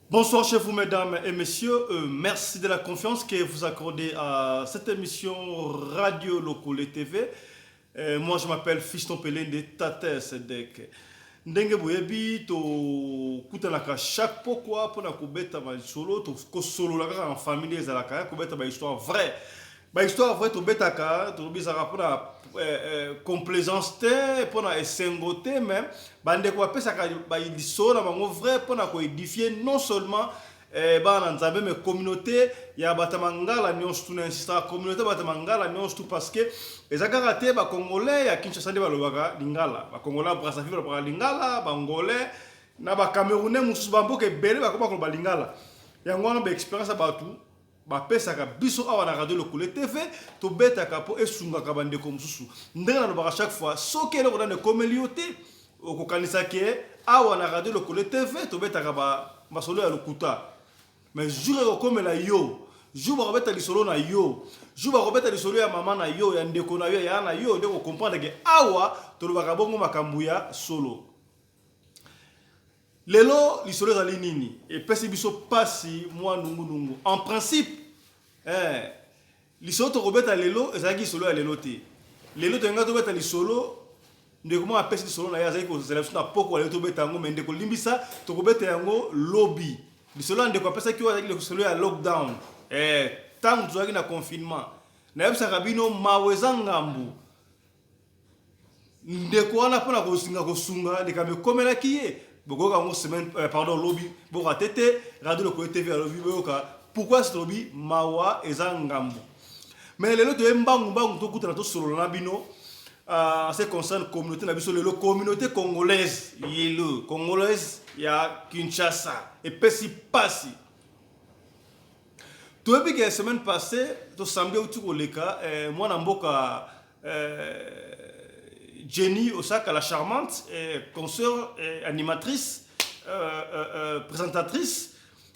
Bonsoir chez vous, mesdames et messieurs. Merci de la confiance que vous accordez à cette émission Radio Locale TV. Moi, je m'appelle Fiston Pelé de Tate Sedek. Ndenge boyebi to kutanaka chaque pourquoi pour na kubeta ba solo to ko solo la en famille ezalaka kubeta ba histoire vraie. Ba histoire vraie to betaka to bizaka pour na complaisance te pour na esengote même bande ko pesa ka ba liso na bango vrai pour na ko édifier non seulement bana nzambe mais communauté ya batamangala nyonso tu na insista communauté batamangala nyonso tu parce que ezaka te ba congolais ya Kinshasa nde balobaka lingala ba congolais Brazzaville balobaka lingala ba ngolais na ba camerounais mususu bamboka ebele bakoma koloba lingala yango wana ba expérience batu bapesaka biso awa na radio Locale TV tobetaka po esungaka bandeko mususu ndenge nalobaka chaque fois soki eloko nani ekomeli yo te okokanisa ke awa na radio Locale TV tobetaka masolo ya lokuta mais jour ekokomela yo jour bakobeta lisolo na yo jour bakobeta lisolo ya mama na yo ya ndeko na yo ya na yo nde kokomprendre ke awa tolobaka bongo makambo ya solo lelo lisolo ezali nini epesi biso pasi mwa nungunungu en principe lisolo tokobeta lelo ezalaki lisolo ya lelo te lelo toyenga tobeta lisolo ndeko mwa apesi lisolo na ye azalaki kozala biso na poko lelo tobeta yango me ndeko limbisa tokobeta yango lobi lisolo ya ndeko apesaki oyo azalaki lisolo ya lockdown ntango tozalaki na confinement nayebisaka bino mawa eza ngambu ndeko wana mpona kosinga kosunga likambo ekomelaki ye bokoka yango semaine pardon lobi boka tete radio Locale TV alobi boyoka pourquoi c'est lobi mawa eza ngambu mais lelo toye mbangu tokutana tosolola na bino en ce qui concerne communauté na biso lelo communauté congolaise yelo congolaise ya Kinshasa epesi pasi toyebi ke semaine passée tosambi uti koleka mwana mboka Jenny Osaka, la charmante, consoeur, animatrice, présentatrice,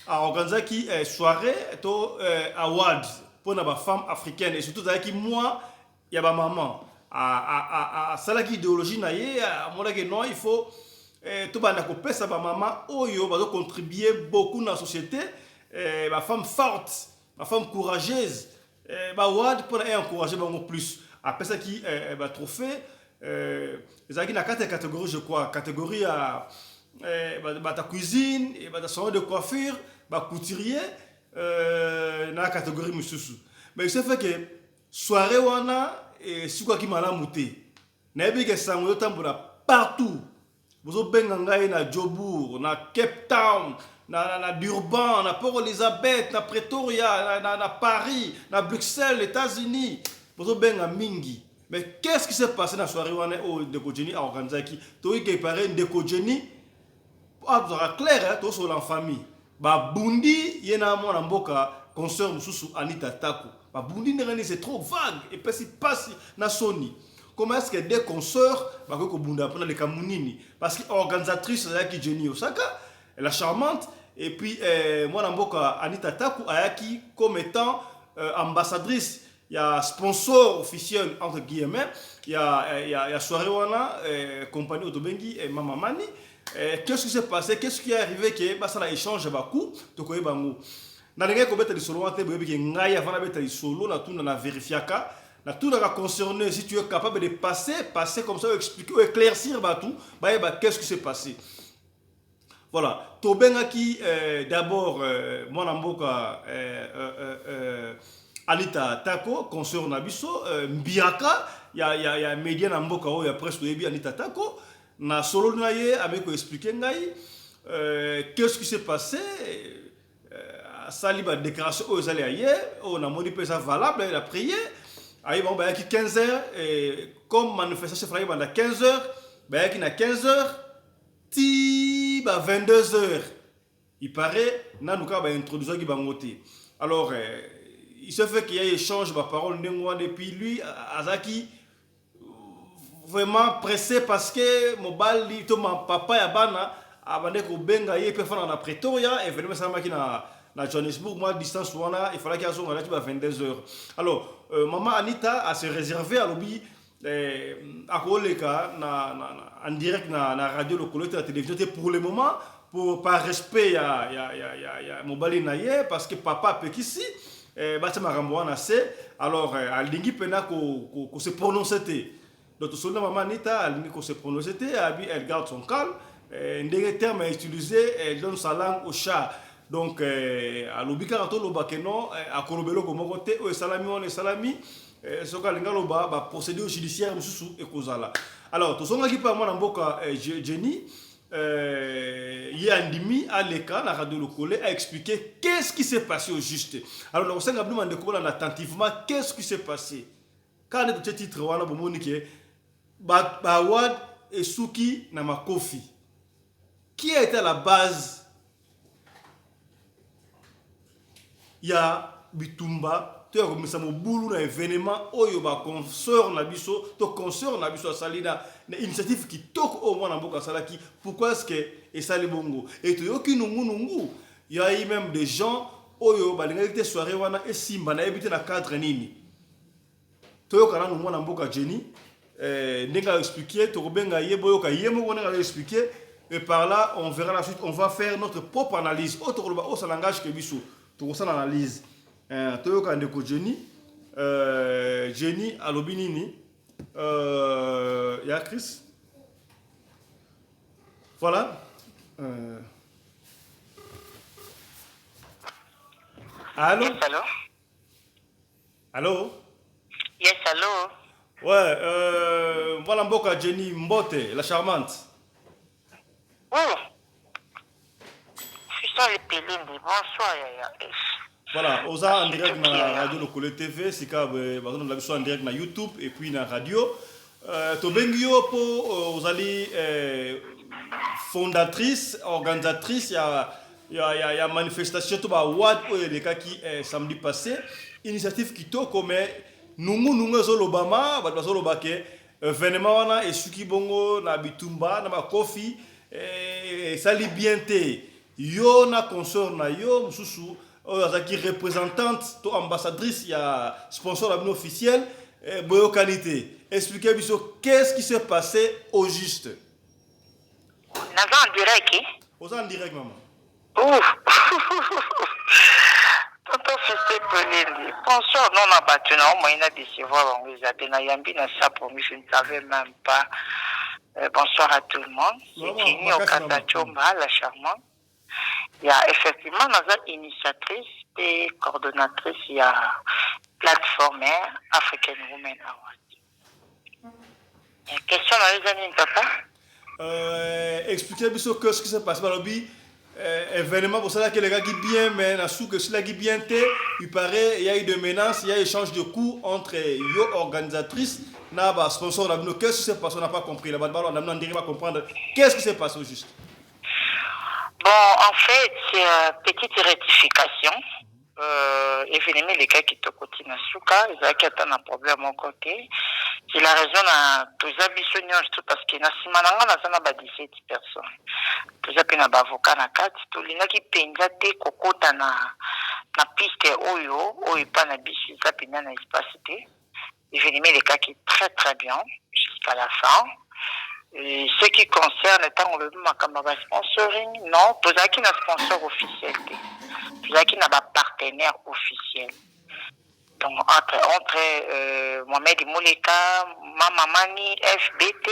a organisé qui soirée to award pour la femme africaine et surtout avec moi, il y a ma maman. À ça qui idéologie naie, à moi que non, il faut tout banda ko pesa ba maman oyo ba contribuer beaucoup dans la société, ma femme forte, ma femme courageuse, ba award pour encourager beaucoup plus. Après ça qui ba trophée ezalaki na 4 catégories je crois catégorie ya ta cuisine et ta salon de coiffure ba couturier na catégorie mususu mais il se fait que soirée wana sikoki malamu te nayebi ke sango yo tambola partout bozo benga ngai na Jobour na Cape Town na Durban na Port Elizabeth na Pretoria na Paris na Bruxelles États-Unis bozo benga mingi. Mais qu'est-ce qui s'est passé dans la soirée où Ndeko Jenny a organisé qui toi qui paraît Ndeko Jenny ah vous aurez clair toi sur la famille ba bundi yena mwana mboka concert mususu Anita Tako ba bundi ndengani c'est trop vague et puis c'est pas na Sony comment est-ce que des concerts ba ko bunda pendant les kamunini parce que organisatrice là qui Jenny Osaka la charmante et puis mwana mboka Anita Tako ayaki comme étant ambassadrice. Il y a sponsor officiel entre guillemets, il y a soirée wana compagnie Otobengi et Mama Mani. Qu'est-ce qui s'est passé? Qu'est-ce qui est arrivé que bah ça la échange baku to koye bango. Na ndenge ko beta lisolo wana te boyebi ke ngai avant na beta lisolo na tout na vérifiaka na tout na concerné si tu es capable de passer comme ça expliquer ou éclaircir batou bah qu'est-ce qui s'est passé. Voilà, Tobengaki d'abord mon mboka Anita Tako, concert Nabiso, Mbiaka, il y a média na mboka o ya presque yebi Anita Tako, na solo naye avec expliquer ngai qu'est-ce qui s'est passé sali ba déclaration o zali hier, on a moni pesa valable la prière. Ayi bon ba ki 15h et comme manifestation fera ba 15h, ba ki na 15h ti ba 22h. Il paraît na nuka ba introduire ki bangote. Alors il se fait qu'il y a échange de parole et puis lui Azaki vraiment pressé parce que mobile mon papa ya bana abande ko benga ye pe fana na Pretoria et venir ça maki na Johannesburg moi distance wana il fallait qu'il y ait 22h. Alors maman Anita a se réservé à lobby à koleka en direct na radio Locale la télévision pour le moment par respect ya mobali na ye parce que papa pekisi bati makambo wana se alors alingi pena ko se prononcer te donc son maman Anita alingi ko se prononcer te elle garde son calme ndenge terme utilisé elle donne sa langue au chat donc alobi kaka toloba ke non akolobelo ko moko te o salami on salami soka alinga loba ba procédure judiciaire mususu ekozala alors tosongaki pa mwana mboka Jenny Yandimi à l'écran, la radio locale, a expliqué qu'est-ce qui s'est passé au juste. Alors, nous avons demandé attentivement qu'est-ce qui s'est passé. Quand on a ce titre, on a dit Bawad et Suki Namakofi. Qui a été à la base? Il y a Bitumba. Tu as remis ça mon boulot dans l'événement. Oyo ba consort na biso, to consort na biso salina. Une initiative qui toque au moins dans Boka Salaki. Pourquoi est-ce que et ça les bongo? Et tu yoki nungu. Il y a eu même des gens oyo ba l'ingénieur soirée wana et simba na habité na cadre nini. Tu yoka na nous dans Boka Jenny. N'enga expliquer. Tu rebenga yebo yoka yemo on a expliqué. Et par là on verra la suite. On va faire notre propre analyse. Autre roba au langage que biso. Tu reçois l'analyse. Toyoka ndeko Jenny Jenny alobinini ya Chris voilà allô yes, allô allô yes allô ouais voilà mboka Jenny Mbote la charmante oh je suis le Pelindi bonsoir ya voilà, on a en direct na radio Lokole TV, c'est quand on a en direct na YouTube et puis na radio. Tobengio po ozali fondatrice, organisatrice ya manifestation to ba wad o les cas qui samedi passé, initiative qui to comme nungu zo lobama, ba zo lobake événement wana et suki bongo na bitumba na ba kofi sali bienté. Yo na consort na yo mususu qui représentante, toi ambassadrice, il y a sponsor officiel, Boyo Qualité. Expliquez-moi qu'est-ce qui s'est passé au juste. En direct, En direct, maman. Ouf. Tonton Fessé Pelindi. Bonsoir, non, on a battu, non, moi, il a décevoir, on les a donné, ça pour moi, je ne savais même pas. Bonsoir à tout le monde. C'est Jenny Okatachomba, la charmante. Il y a effectivement une initiatrice et coordonnatrice, il y a plateforme African Women Award. Question dans les amis, papa? Expliquez-moi ce qui s'est passé. Événement pour ça que les gars qui bien, mais na sou que cela qui bien té, il paraît il y a eu des menaces, il y a échange de coups entre yo organisatrice na ba sponsor là. Qu'est-ce qui s'est passé? On n'a pas compris. Là-bas, on n'a pas comprendre. Qu'est-ce qui s'est passé au juste? Bon, en fait, c'est une petite rectification. Évidemment, les gars qui te côté na souka, ils ont un problème au côté. C'est la raison à tous les tout parce que na simananga na sana ba 17 personnes. Tous les na ba avocat na 4, tous les qui penja te kokota na piste oyo pa na bisu ça pena na espace te. Évidemment, les gars qui très très bien jusqu'à la fin. Et ce qui concerne étant le sponsoring, non, tout ça qui n'a sponsor officiel, tout ça qui n'a pas partenaire officiel. Donc entre Mohamed Mouleka, Mamamani, FBT,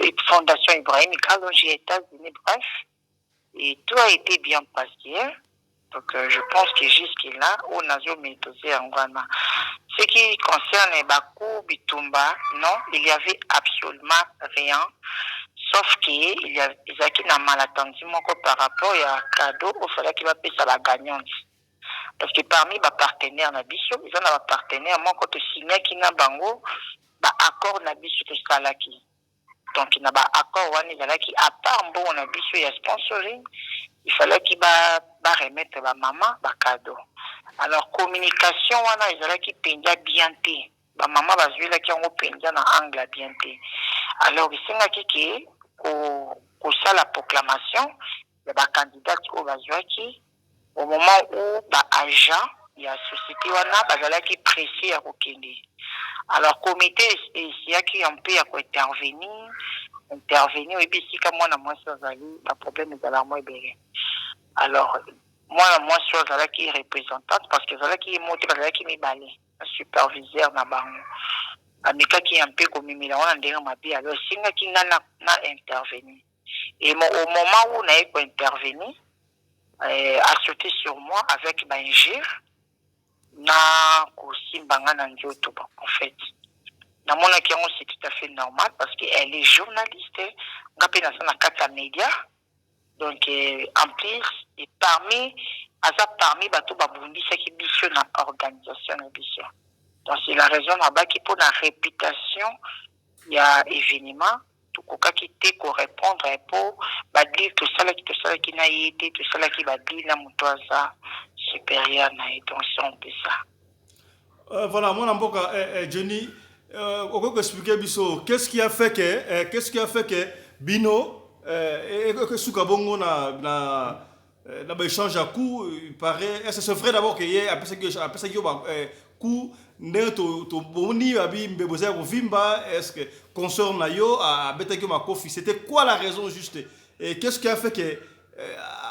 et Fondation Ibrahim Kalonji, États-Unis, bref, et tout a été bien passé. Donc je pense que jusque-là, on a méthosé en Ghana. Ce qui concerne Bakou, Bitumba, non, il n'y avait absolument rien. Sauf qu'il y a des qui n'ont mal attendu par rapport à un cadeau, il fallait qu'il va payer ça la gagnante. Parce que parmi les partenaires, ils ont un partenaire, moi, quand tu signes qui n'a bango, accord Nabiso de Salaki. Donc, il n'y a pas accord, qui à part bon, Nabiso, il y a sponsoring, il fallait qu'il va remettre la maman, cadeau. Alors, communication, ils ont qui pendja bien té. La maman va jouer là qui ont pendja na angle bien té. Alors, il s'est dit que ça la proclamation, il y a des candidats qui va jouer qui, au moment où, agent, il y a société qui pressé à Okende. Alors, comité, il y a qui ont pu intervenir, intervenir et puis si comme moi na moi ça zali la problème est la moi bien alors moi na moi sur zala qui représentante parce que zala qui monte zala qui me balé un superviseur na bango amika qui un peu comme mimila on ndenge mabi alors singa qui na intervenir et au moment où on a intervenir a sauté sur moi avec Bangir na kosimbanga na njoto en fait na mona qui c'est tout à fait normal parce qu'elle est journaliste ngapé na sana kata média donc en plus et parmi bato babundisa qui biso na organisation na biso donc c'est la raison là-bas qui pour la réputation il y a événement tout koka qui te ko répondre pour badli tout ça qui na été tout ça qui badli na mutoza supérieur na donc c'est un peu ça voilà mon amboka Johnny on peut expliquer biso qu'est-ce qui a fait que Bino et que Soukabongo na échange à coup il paraît est-ce c'est vrai d'abord que y a après ça que coup to boni abi mbeboza ko vimba est-ce que consort na yo a beta que ma kofi c'était quoi la raison juste et qu'est-ce qui a fait que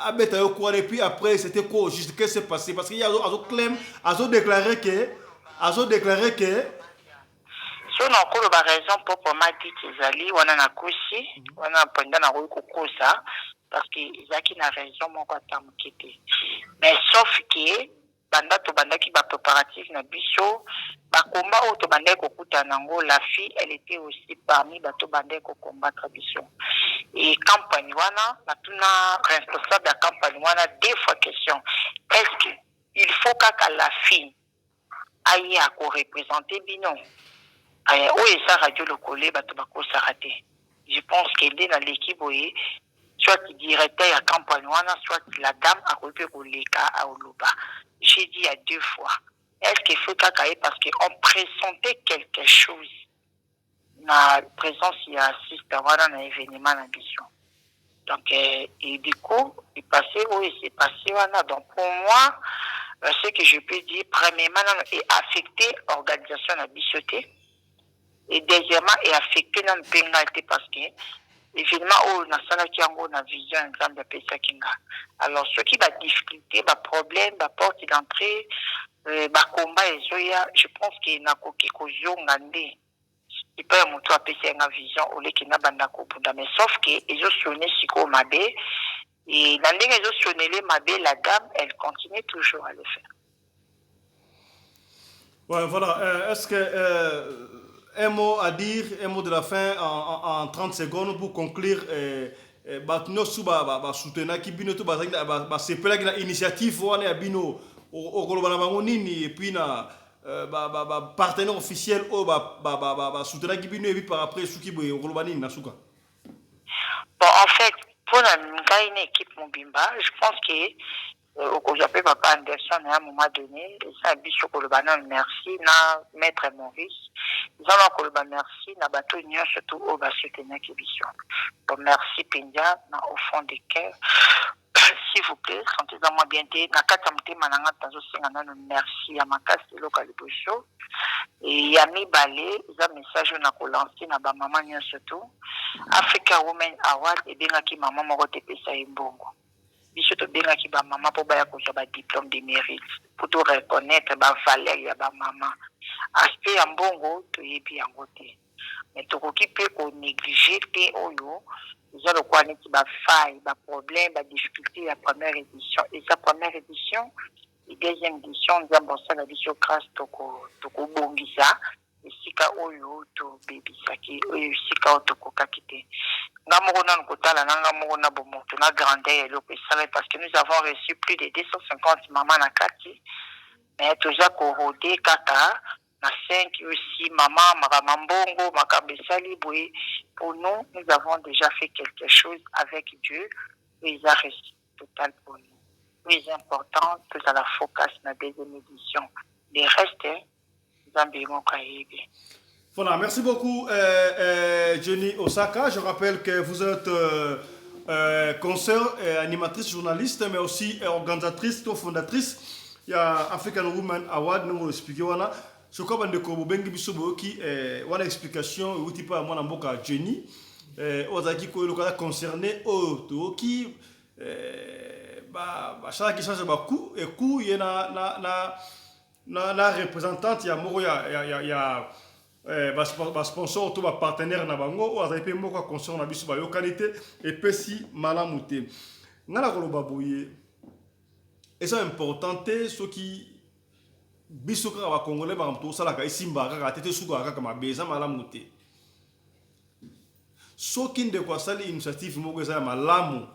a beta yo quoi et puis après c'était quoi juste qu'est-ce qui s'est passé parce qu'il y a claim azo déclaré que so na ko ba raison pour comment dit ezali wana na kusi wana pendant na ko kosa parce que izaki na raison moko atamukite mais sauf que banda qui ba préparatif na biso ba combat auto banda ko kutana ngo la fille elle était aussi parmi bato banda ko combattre biso et campagne wana na tuna responsable de campagne wana deux fois question est-ce que il faut que la fille aille à ko représenter bino oui ça radio le collé bato bako s'arrêter je pense qu'elle est dans l'équipe oui soit directeur à campagne wana soit la dame a repéré au leka à Oloba. J'ai dit à deux fois est-ce qu'il faut qu'aille parce qu'on pressentait quelque chose na présence il y a assiste voilà un événement en ambition donc et du coup il passé oui c'est passé wana donc pour moi ce que je peux dire premièrement est affecté organisation à bichoté et deuxièmement est affecté dans le pénalité parce que évidemment oh na sala qui en na vision exemple de pesa kinga alors ceux qui va difficulté va problème va porte d'entrée va combat et je pense qu'il na koki kozonga ndé il peut monter à pesa nga vision au lieu qu'il na banda ko bunda mais sauf que ils ont sonné siko mabe et dans les ils ont sonné les mabe la dame elle continue toujours à le faire ouais voilà est-ce que un mot à dire, un mot de la fin en 30 secondes pour conclure. Batno suba soutenir qui bino to c'est pas la initiative on est bino au global bangonini et puis na partenaire officiel au soutenir qui bino et puis par après souki au global na suka. Bon en fait pour une équipe Mobimba je pense que au Japon papa Anderson à un moment donné ça biso ko le banan merci na maître Maurice zala ko le ban merci na bato union surtout au ba soutenir ki biso bon merci Pindia na au fond de cœur s'il vous plaît sentez-moi bien na kata mtema na ngata zo singa na merci ya makasi local biso et ya mibale za message na ko lancer na ba maman union surtout Africa Women Award et bien ki maman moko te pesa imbongo biso to benga ki ba mama po baya ko ba diplôme de mérite pour to reconnaître ba valeur ya ba mama aspect ya mbongo to yebi yango te mais to ko ki pe ko négliger te oyo za lo kwa neti ba faille ba problème ba difficulté ya première édition et sa première édition et deuxième édition za bonsa la biso grâce to ko bongisa esika oyo to bebisaki oyo esika to ko kakite ngamoko na nkotala na ngamoko na bomoto na grandeur le parce que nous avons reçu plus de 250 mamans na kati mais toujours corrodé kaka na 5 aussi maman makamambongo makabesali boy pour nous avons déjà fait quelque chose avec Dieu et il a reçu total pour nous plus important que ça la focus na deuxième édition les restes voilà, merci beaucoup Johnny Osaka. Je rappelle que vous êtes consoeur, animatrice, journaliste, mais aussi organisatrice, fondatrice. Il y a African Women Award, nous expliquons voilà. Je crois que nous avons une explication, ou type à moi Johnny. ozaki concerné oyo qui chaque qui change coup et coup y na représentante ya moko ya sponsor to ba partenaire na bango o azali pe moko conscient na biso ba yo qualité et pesi malamu te ngala koloba boye et c'est important te ce qui biso kaka ba congolais ba mto sala ka isimba kaka tete suka kaka mabeza malamu te soki ndeko asali initiative moko eza ya malamu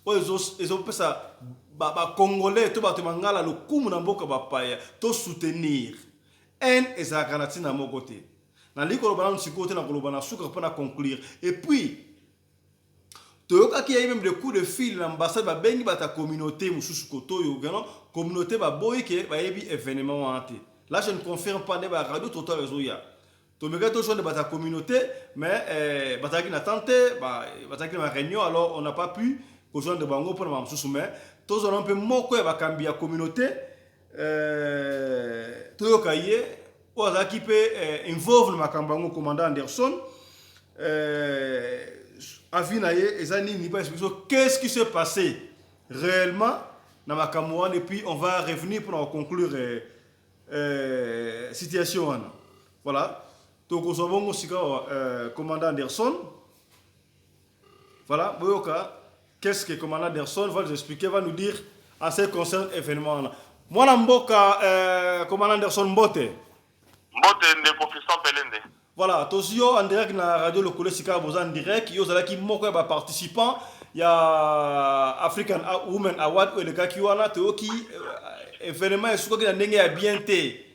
oyo ezopesa bacongolais to bato mangala lokumu na mboka bapaya to soutenir haine ezalaka na ntina moko te nali koloba nanu sikoyo te na koloba na suka mpo na conclure et puis toyokaki yai même de coup de fil na ambassade babengi bata communauté mosusu koto oyo gano communauté baboyi ke bayebi événement wana te là je ne confirme pas nde baradio total ezoya tomeka tojoindre bata communauté mais bazalaki na tante bazalaki na réunion alors on n'a pas pu kojoindre bango mpona bamosusu mais tozala mpe moko ya bakambi ya communauté toyoka ye oyo azalaki mpe involve na makambo yango commandant Anderson avis na ye eza nini pa explication qu'est-ce qui s'est passé réellement na makambo wana et puis on va revenir pour conclure situation wana voilà tokozwa bongo sika commandant Anderson voilà boyoka qu'est-ce que commandant Anderson va nous expliquer, va nous dire en ce qui concerne l'événement là. Moi, Namboka, commandant Anderson Mbote. Mbote de professeur Pelende. Voilà, Tosio en direct na radio le collège Sika Boza en direct, yo zalaki moko ba participant, il y a African Women Award ou le gars qui wana to ki événement est que na ndenge ya bien té.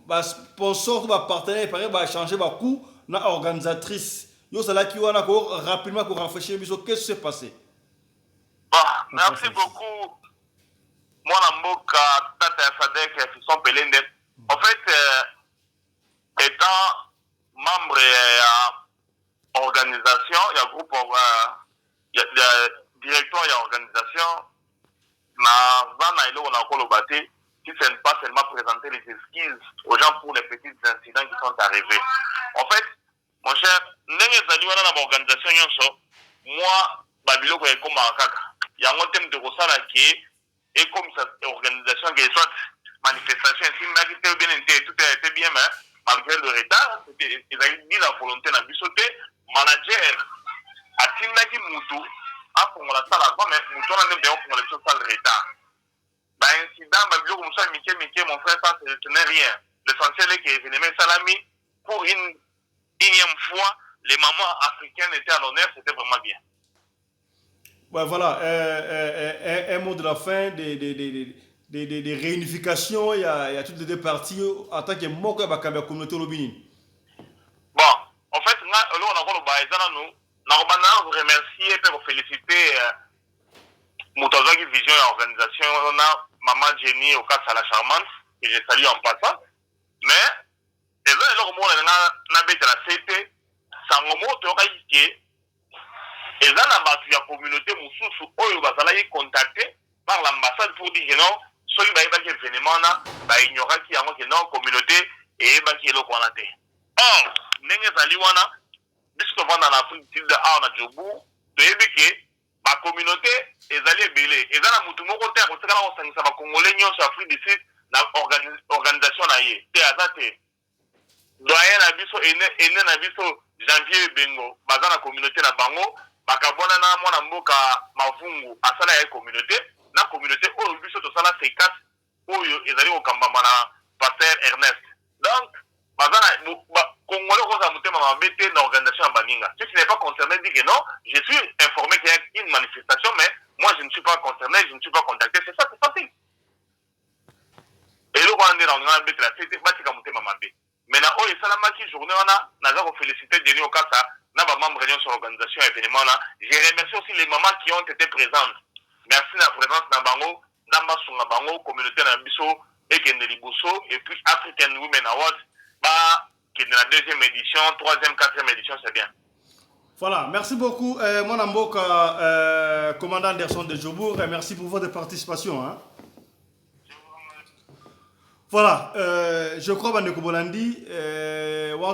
Ba sponsor ba partenaire paraît ba changer ba coup na organisatrice. Yo zalaki wana ko rapidement ko rafraîchir biso qu'est-ce qui s'est passé? Merci beaucoup. Moi Mboka tata Sadek Fisson Pelende. En fait étant membre de l'organisation, il y a groupe, il y a directeur, il y a organisation, qui ne pas seulement présenter les excuses aux gens pour les petits incidents qui sont arrivés. En fait, mon cher, dans l'organisation, moi, Babylon est comme un caca. Il y a un thème de Rosala qui est comme cette organisation qui est soit manifestation, tout était bien, mais malgré le retard, ils avaient mis la volonté de bisoter, manager, à Tinaki Moutou, à pour la salle avant, mais Moutou en a même pour les choses le retard. Incident, mon frère, ça, ce n'est rien. L'essentiel est que les Salami, pour une énième fois, les mamans africaines étaient à l'honneur, c'était vraiment bien. Ouais, voilà, un mot de la fin des réunifications, il y a toutes les deux parties en tant que moko ya bakamba communauté lobini. Bon, en fait, on a vous remercier et vous féliciter Moutaza qui vision et organisation. On a Maman Jenny au cas à la charmante, que je salue en passant. Mais, et là, on a bête la CT, sans mot, tu auras dit et là, la communauté Moussou, Oyo Basala est contacté par l'ambassade pour dire que non, celui qui est événement, il y aura qui a une communauté et qui est le conaté. Or, Nengue Zaliwana, puisque on va en Afrique du Sud, à Djobou, de Ebeke, la communauté est allée belé. Et là, la Moutoumou, on a Congolais, sur Afrique du Sud, l'organisation a été. Théazate. Doyen Abiso, Ene Nabiso, Janvier Bengo, dans la communauté na Bango, bakabona na mwana mboka mavungu asala ya communauté na communauté oyo biso to sala C4 oyo ezali okambama na pasteur Ernest. Donc bazana congolais ko sa mutema mabete na organisation baninga. Ce qui n'est pas concerné dit que non, je suis informé qu'il y a une manifestation mais moi je ne suis pas concerné, je ne suis pas contacté, c'est ça, c'est facile. Et le rwanda na ngana bete la c'était batika mutema mabete. Maintenant oyo salamaki journée wana naza ko féliciter Denis Okasa. Membres sur l'organisation événement là. Je remercie aussi les mamans qui ont été présentes. Merci de la présence d'Abango, d'Ambasungabango, communauté d'Ambiso et Kendelibuso, et puis African Women Awards, qui est de la deuxième édition, troisième, quatrième édition, c'est bien. Voilà, merci beaucoup, mon Amboka, commandant Anderson de Jobourg, et merci pour votre participation. Hein. Voilà, je crois que Bolandi,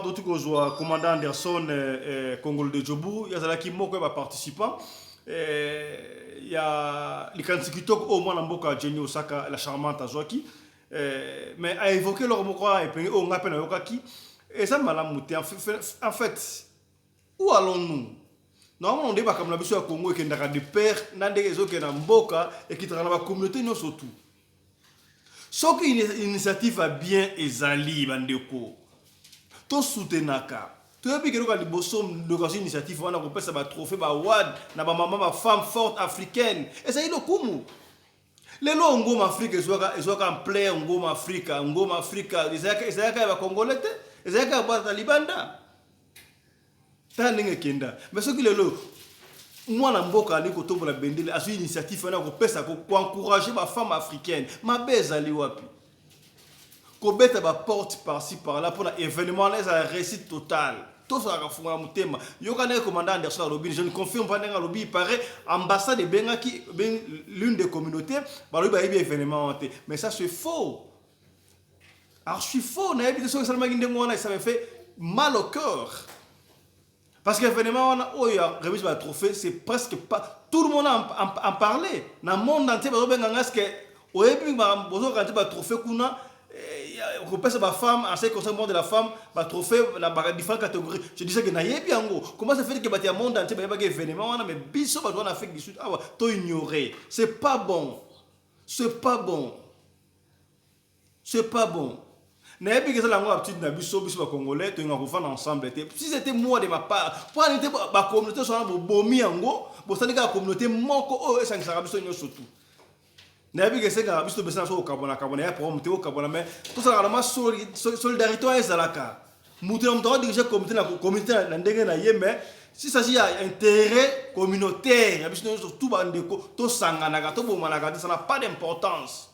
d'autres que commandant Anderson, Congolais de Djobu, il y a qui moko participant. Il y a les Kansikitok au moins Mboka Jenny Osaka, la charmante Azoki. Mais à évoquer leur moko et on appelle Yokaki. Et ça m'a mouté. En fait, où allons-nous? Normalement, on débat comme la mission à Congo et qui n'a de père, n'a des réseaux qui n'a Mboka et qui travaille dans la communauté, nous surtout. Sauf qu'une initiative a bien ezali bandeko. To soutenaka. Tu as vu que nous avons une initiative, on a repéré ça trophée ba award na ba maman ma femme forte africaine. Et ça y est le kumu. Les lois ngoma Afrique ezoka en plein ngoma Afrique, ezaka ba congolais, ezaka ba talibanda. Ta ninge kenda. Mais ce qui le lo moi na mboka ali ko tombola bendele asu initiative na ko pesa ko encourager ba femme africaine ma bezali wapi ko beta ba porte par-ci par-là pour un événement les a réussite totale tout ça ka funga mutema yo kana commandant Anderson Robin je ne confirme pas nga lobby paraît ambassade de Bengaki l'une des communautés ba lobi ba événement mais ça c'est faux archi faux na yebi so seulement ngindengona ça me fait mal au cœur. Parce que l'événement, où il y a remis le trophée, c'est presque pas. Tout le monde en parlait. Dans le monde entier, il y a un trophée on peut la femme, en ce qui concerne le monde de la femme, le trophée dans différentes catégories. Je disais que comment ça fait que le monde entier, il y a un événement, mais biso, en Afrique du Sud, tu ignoré. C'est pas bon. C'est pas bon. C'est pas bon. Na yebi que ça la moi petite na biso congolais to ngako fana ensemble était si c'était moi de ma part pour aller ba communauté so na bomi yango bo sani ka communauté moko o esa ngisaka biso nyo surtout na yebi que c'est ka biso besa so kabona ya pour monter au kabona mais tout ça vraiment solidarité ezalaka mutu na mutwa diriger communauté na ndenge na yeme si ça s'agit d'intérêt communautaire ya biso surtout ba ndeko to sanganaka to bomanaka ça n'a pas d'importance.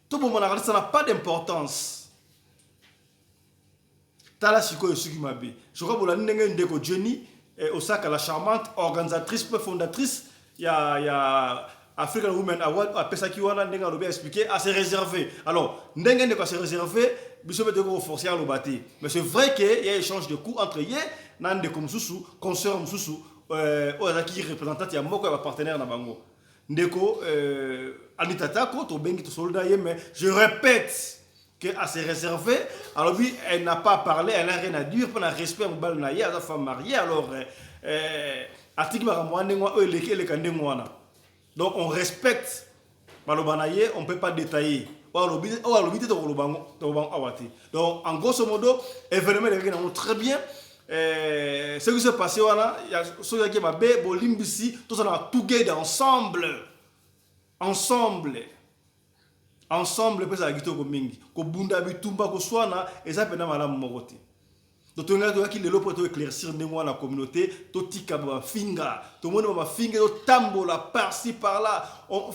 Tout le monde ça n'a pas d'importance. Tala Siko et Sugimabe. Je crois que la Ndeko Jenny Osaka, la charmante organisatrice, fondatrice, il y a African Women Award, à Pesakiwana, Ndenga Lobé a expliqué, à se réserver. Alors, Ndenga Ndeko se réserver, Bissot Ndeko forcer à l'obati. Mais c'est vrai qu'il y a échange de coups entre Yé, Nandeko Msusu, Conseur Msusu, Ozaki représentant, il y a Moko et partenaire Nabango. Ndeko, Anita Tako, Tobengi, soldat, mais je répète qu'à se réserver, alors oui, elle n'a pas parlé, elle n'a rien à dire, pour un respect au bal naïe, à la femme mariée, alors, donc on respecte, on ne peut pas détailler. Donc en grosso modo, événement est très bien. Ce qui s'est passé, il y a ceux qui m'ont dit, Bolimbisi, tout ça, on a tout gagné ensemble. Ensemble, peut-être que ça mingi. Ko bunda bitumba ko swana, et ça peut être madame Morote. Donc on a dit qu'il est là pour éclaircir la communauté, to tika ba finga, to mono ba finga, to tambola par-ci par-là.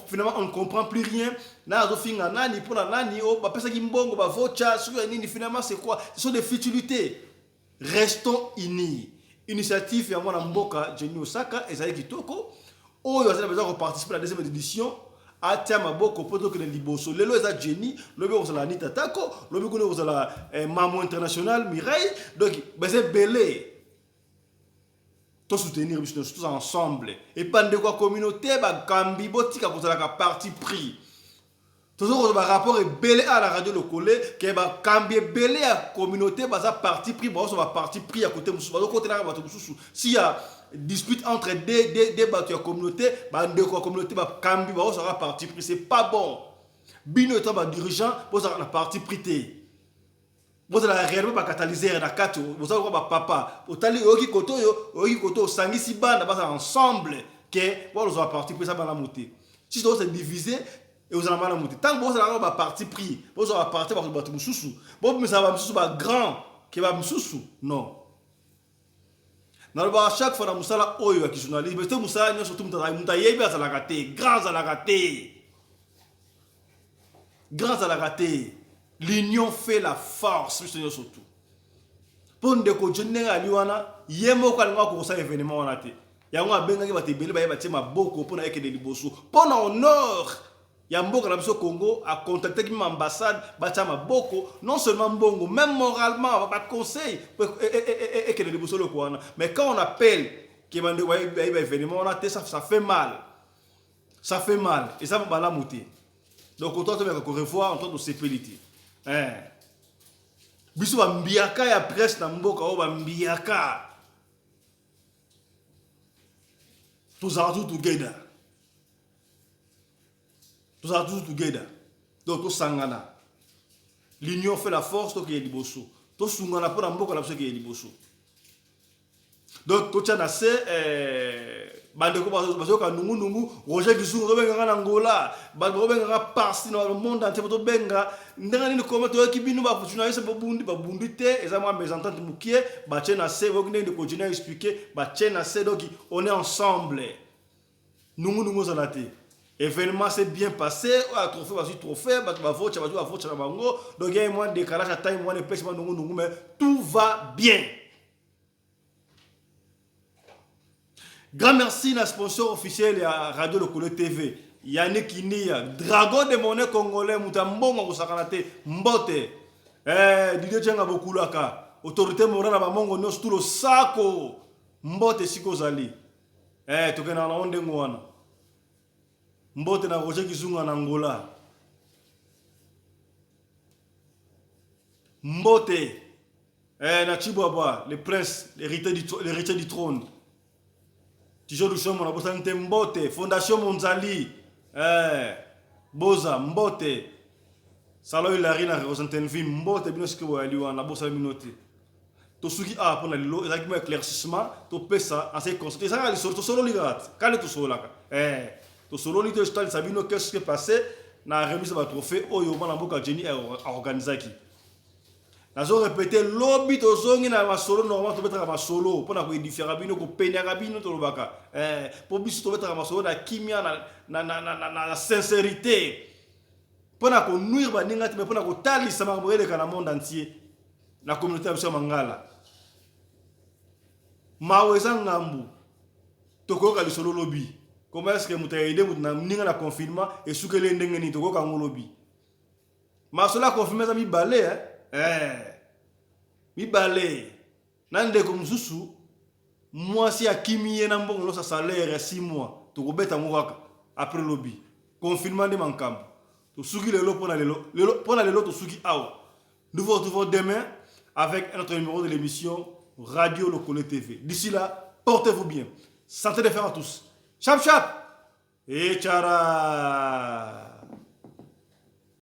Finalement, on ne comprend plus rien. Na zo finga nani pour la nani, oh, ba pesa ki mbongo ba vocha, finalement c'est quoi? Ce sont des futilités. Restons unis. Initiative ya mwana mboka Jenny Osaka ezali kitoko. Oyo azali besoin de participer à la deuxième édition. Atia maboko poto que liboso. Lelo eza Jenny, lobi ozala Anita Tako, lobi kono ozala Maman International Mireille. Donc c'est belé. Tout soutenir tous ensemble. Et pas de quoi communauté ba kambi botika kozala ka parti pris. Toujours le rapport est belé à la radio locale, qui va cambier belé à la communauté, à parti pris, à parti pris à côté de s'il y a dispute entre des bateaux de communauté, la communauté va cambier, à parti pris. C'est pas bon. Bino est un dirigeant, vous avez la parti pris. Vous avez réellement pas catalyseur na kato, vous avez papa. Vous avez oki koto sangi si bande ensemble que vous avez parti pris ça va la monter. Si vous êtes divisé et vous allez monter. Tant que vous avez un parti pris, vous allez partir par le bateau Moussoussou. Vous avez un Moussoussou grand qui va Moussoussou. Non. Dans le bar, chaque fois dans Moussala, il y a des journalistes. Mais Moussala, il y a surtout grands à la raté. Grands à la raté. L'union fait la force, surtout. Pour nous dire que je n'ai pas eu il y a un événement. Il y a un événement qui va te bénir, il y a un beaucoup pour nous honneur. ya mboka na biso Congo a contacté qui ambassade batia maboko non seulement mbongo même moralement ba conseil et que les bosolo quoi mais quand on appelle qui bande wa événement on a ça fait mal et ça va la monter donc on doit te revoir on doit te sépélité biso ba mbiaka ya presse na mboka o ba mbiaka tous tout together. Tous à tous together. Donc, tous sangana. L'union fait la force, donc il y a des bosso. Tous sangana pour un beau collapse, il y a des bosso. Donc, tout ça, c'est. Bandeko, parce que nous, Roger Gissou, nous avons un Angola, nous avons un parti dans le monde entier, nous avons un commentaire qui nous va journaliste pour Bundi, pour Bundi, et ça, moi, mes ententes, Moukier, Batchen a fait, vous venez de continuer à expliquer, Batchen a fait, donc on est ensemble. Nous en été. Événement s'est bien passé, trophée, donc il y a un moins de décalage à taille, moins de pêche, mais tout va bien. Grand merci à sponsor officiel à Radio Lokole TV. Yannick Inia, dragon de monnaie congolais, Moutambongo Kosakanate, Mbote. Didier Tchenga Bokulaka, autorité morale à Bamongo, nous tout le sako. Mbote Sikozali. Tokena na onde ngwana. Mbote na Roger Kizunga na Angola. Mbote. Na Chibwabwa, le prince, l'héritier du trône. Toujours du chemin, on a Mbote, Fondation Monzali, Boza, Mbote, Salo Hilary na représenté Mbote, bien sûr, on a bossé minoté. To suki a pour le exactement éclaircissement, to pesa en ces conséquences. Ça, les sortes solo ligat, quand tu solo là, to solo ligat, je t'ai sabino qu'est-ce qui est passé, na remise de trophée, oyo bana boka Jenny a organisé qui. Nazo répéter lobby to zongi na masolo normal to mettre ma solo pour na ko différa bino ko penya bino to lobaka pour biso to mettre ma solo na kimia na sincérité pour na ko nuire ba ninga mais pour na ko talisa ma boyele kana monde entier na communauté ya Mangala maweza ngambu to ko ka solo lobby comment est-ce que mutaide na ninga na confinement et soukele ndenge ni to ko ka ngolobi ma solo confirmer ça mi balé Mibale nande comme Zusu moi si akimiye na mbongo sa salaire 6 mois to kobeta ngwaka après lobby confinement de mankam to suki lelo pona lelo to suki awo nous vous retrouvons demain avec un autre numéro de l'émission Radio Lokole TV. D'ici là, portez-vous bien. Santé de fer à tous. Chap chap et tchara.